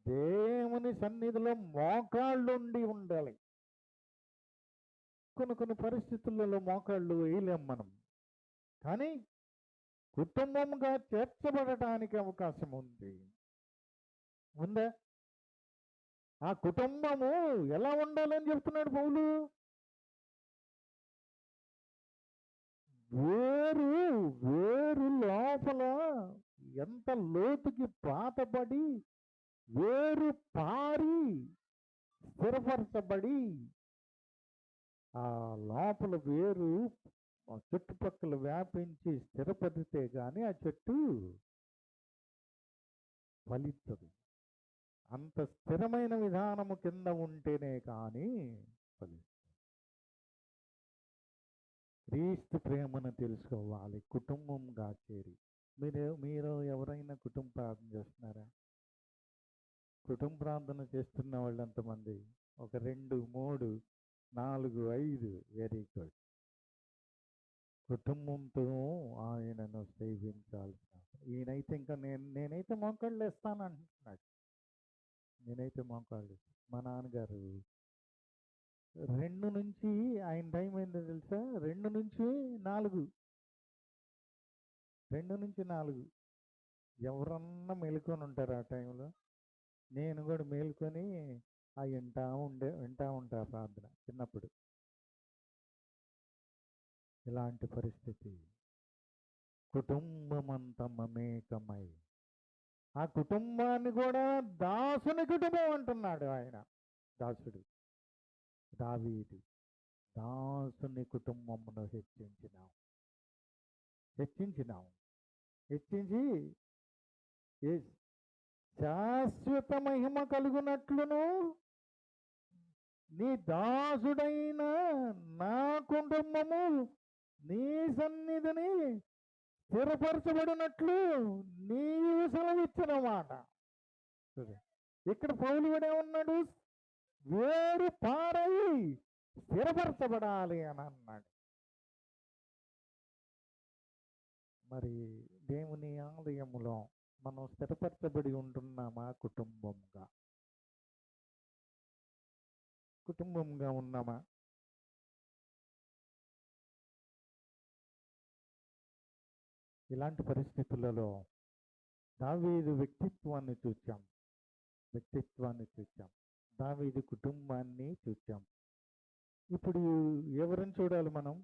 దేవుని సన్నిధిలో మోకాళ్ళుండి ఉండాలి. కొన్ని పరిస్థితులలో మోకాళ్ళు వేయలేం మనం. కానీ కుటుంబంగా చేర్చబడటానికి అవకాశం ఉంది. ఉందా? ఆ కుటుంబము ఎలా ఉండాలని చెప్తున్నాడు పౌలు? వేరు వేరు లోపల ఎంత లోతుకి పాతబడి వేరు పారి స్థిరపరచబడి ఆ లోపల వేరు చుట్టుపక్కల వ్యాపించి స్థిరపడితే గాని ఆ చెట్టు ఫలించదు. అంత స్థిరమైన విధానము కింద ఉంటేనే కానీ ఫలించదు. క్రీస్తు ప్రేమను తెలుసుకోవాలి కుటుంబంగా చేరి. మీరు ఎవరైనా కుటుంబ ప్రార్థన చేస్తున్నారా? కుటుంబ ప్రార్థన చేస్తున్న వాళ్ళు ఎంతమంది? ఒక 2, 3, 4, 5. Very good. కుటుంబంతో ఆయనను సేవించాల్సిన ఈయనైతే ఇంకా నేనైతే మోకాళ్ళు వేస్తాను అంటున్నాడు. నేనైతే మోకాళ్ళు. మా నాన్నగారు 2 నుంచి ఆయన టైం ఏంటో తెలుసా? 2 నుంచి 4. 2 నుంచి 4 ఎవరన్నా మేలుకొని ఉంటారు ఆ టైంలో. నేను కూడా మేలుకొని వింటా ఉంటా ప్రార్థన చిన్నప్పుడు. ఇలాంటి పరిస్థితి. కుటుంబమంతా మమేకమై ఆ కుటుంబాన్ని కూడా దాసుని కుటుంబం అంటున్నాడు ఆయన. దాసుడు దావీదు దాసుని కుటుంబమును హెచ్చించి శాశ్వత మహిమ కలుగునట్లును నీ దాసుడైన నా కుటుంబము నీ సన్నిధిని స్థిరపరచబడినట్లు నీవు సెలవిచ్చిన మాట. ఇక్కడ పౌలు కూడా ఉన్నాడు, వేరు పారై స్థిరపరచబడాలి అని అన్నాడు. మరి దేవుని ఆలయములో మనం స్థిరపరచబడి ఉంటున్నామా? కుటుంబంగా ఉన్నామా? ఇలాంటి పరిస్థితులలో దావీదు వ్యక్తిత్వాన్ని చూచాం. దావీదు కుటుంబాన్ని చూచాం. ఇప్పుడు ఎవరిని చూడాలి మనం?